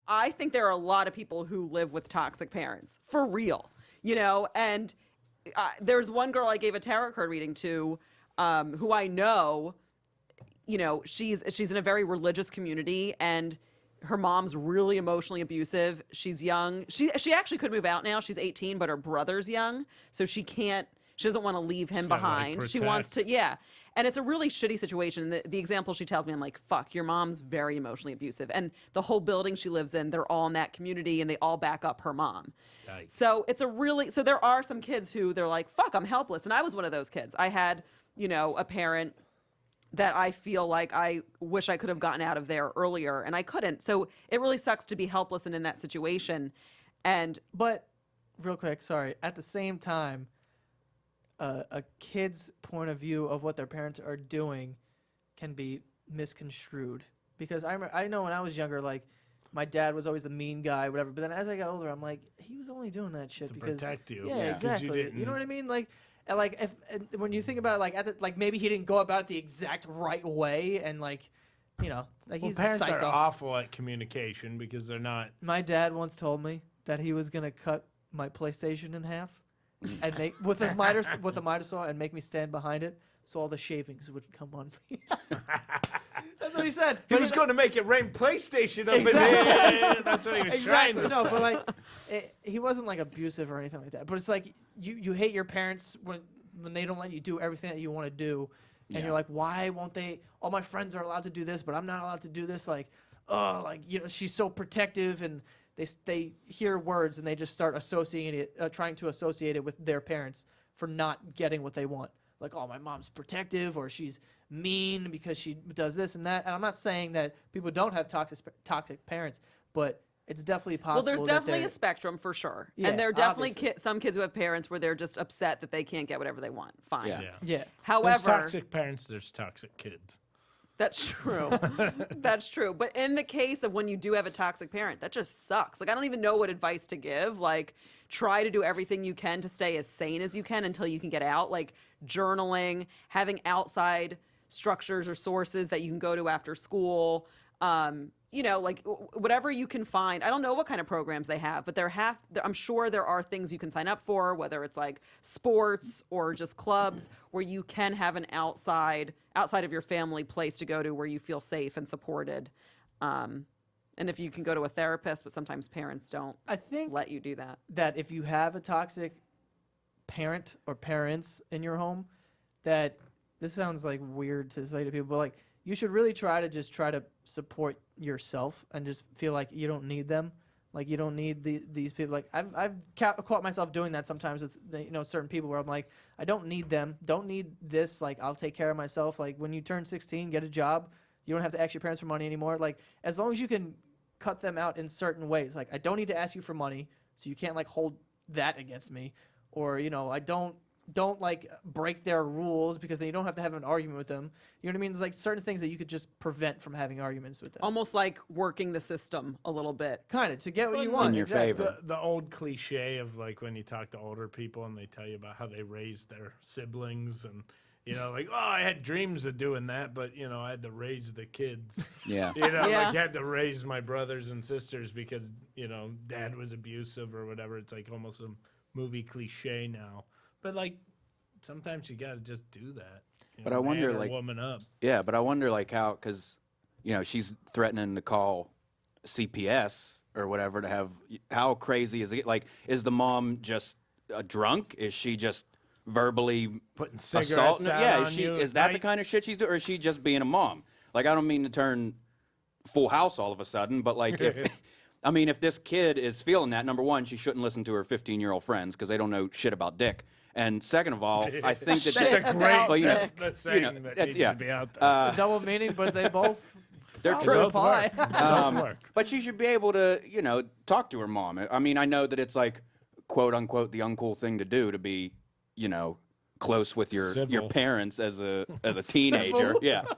I think there are a lot of people who live with toxic parents, for real, and there's one girl I gave a tarot card reading to, who I know, she's in a very religious community, and her mom's really emotionally abusive. She's young. She actually could move out now. She's 18, but her brother's young, so she doesn't want to leave him behind. She wants to, yeah. And it's a really shitty situation. The example she tells me, I'm like, fuck, your mom's very emotionally abusive. And the whole building she lives in, they're all in that community, and they all back up her mom. Yikes. So so there are some kids who they're like, fuck, I'm helpless. And I was one of those kids. I had, a parent that I feel like I wish I could have gotten out of there earlier, and I couldn't. So it really sucks to be helpless and in that situation. But real quick, sorry, at the same time, a kid's point of view of what their parents are doing can be misconstrued. Because I know when I was younger, like, my dad was always the mean guy, whatever. But then as I got older, I'm like, he was only doing that shit to because protect you. Yeah, exactly. You know what I mean? Like, when you think about it, like maybe he didn't go about it the exact right way, and like he's parents psycho. are awful at communication because they're not. My dad once told me that he was gonna cut my PlayStation in half and make with a miter saw and make me stand behind it so all the shavings would come on me. That's what he said. He was going to make it rain PlayStation up in here. That's what he was trying to say. No, but like, he wasn't like abusive or anything like that. But it's like you hate your parents when they don't let you do everything that you want to do, and you're like, why won't they? All my friends are allowed to do this, but I'm not allowed to do this. Like, she's so protective, and they hear words and they just start trying to associate it with their parents for not getting what they want. Like, oh, my mom's protective, or she's mean because she does this and that. And I'm not saying that people don't have toxic parents, but it's definitely possible. Well, there's definitely a spectrum for sure. Yeah, and there are definitely some kids who have parents where they're just upset that they can't get whatever they want. Fine. Yeah. However, there's toxic parents, there's toxic kids. That's true. That's true. But in the case of when you do have a toxic parent, that just sucks. Like, I don't even know what advice to give. Like, try to do everything you can to stay as sane as you can until you can get out. Like, journaling, having outside structures or sources that you can go to after school. Like whatever you can find. I don't know what kind of programs they have, but I'm sure there are things you can sign up for, whether it's like sports or just clubs where you can have an outside of your family place to go to where you feel safe and supported. And if you can go to a therapist, but sometimes parents don't let you do that. That if you have a toxic parent or parents in your home, that this sounds like weird to say to people, but like, you should really try to support yourself and just feel like you don't need them. Like, you don't need these people. Like, I've caught myself doing that sometimes with certain people where I'm like, I don't need them. Don't need this. Like, I'll take care of myself. Like, when you turn 16, get a job. You don't have to ask your parents for money anymore. Like, as long as you can cut them out in certain ways. Like, I don't need to ask you for money, so you can't like hold that against me. Or, I don't like break their rules because then you don't have to have an argument with them. You know what I mean? It's like certain things that you could just prevent from having arguments with them. Almost like working the system a little bit. Kind of, to get what you want. In your favor. The old cliche of like when you talk to older people and they tell you about how they raised their siblings and, like, oh, I had dreams of doing that, but, I had to raise the kids. Yeah. Like I had to raise my brothers and sisters because, dad was abusive or whatever. It's like almost a movie cliche now. But like, sometimes you gotta just do that. But I wonder, man or like, woman up. Yeah, but I wonder, like, how, because, she's threatening to call CPS or whatever to have. How crazy is it? Like, is the mom just a drunk? Is she just verbally putting cigarettes assaulting? out Is that the kind of shit she's doing, or is she just being a mom? Like, I don't mean to turn Full House all of a sudden, but like, if this kid is feeling that, number one, she shouldn't listen to her 15-year-old friends because they don't know shit about dick. And second of all, I think that that's a great. well, that's saying that needs to be out there. Double meaning, but they both. They're true. Apply. But she should be able to, talk to her mom. I mean, I know that it's like, quote unquote, the uncool thing to do to be, close with your parents as a teenager. Yeah.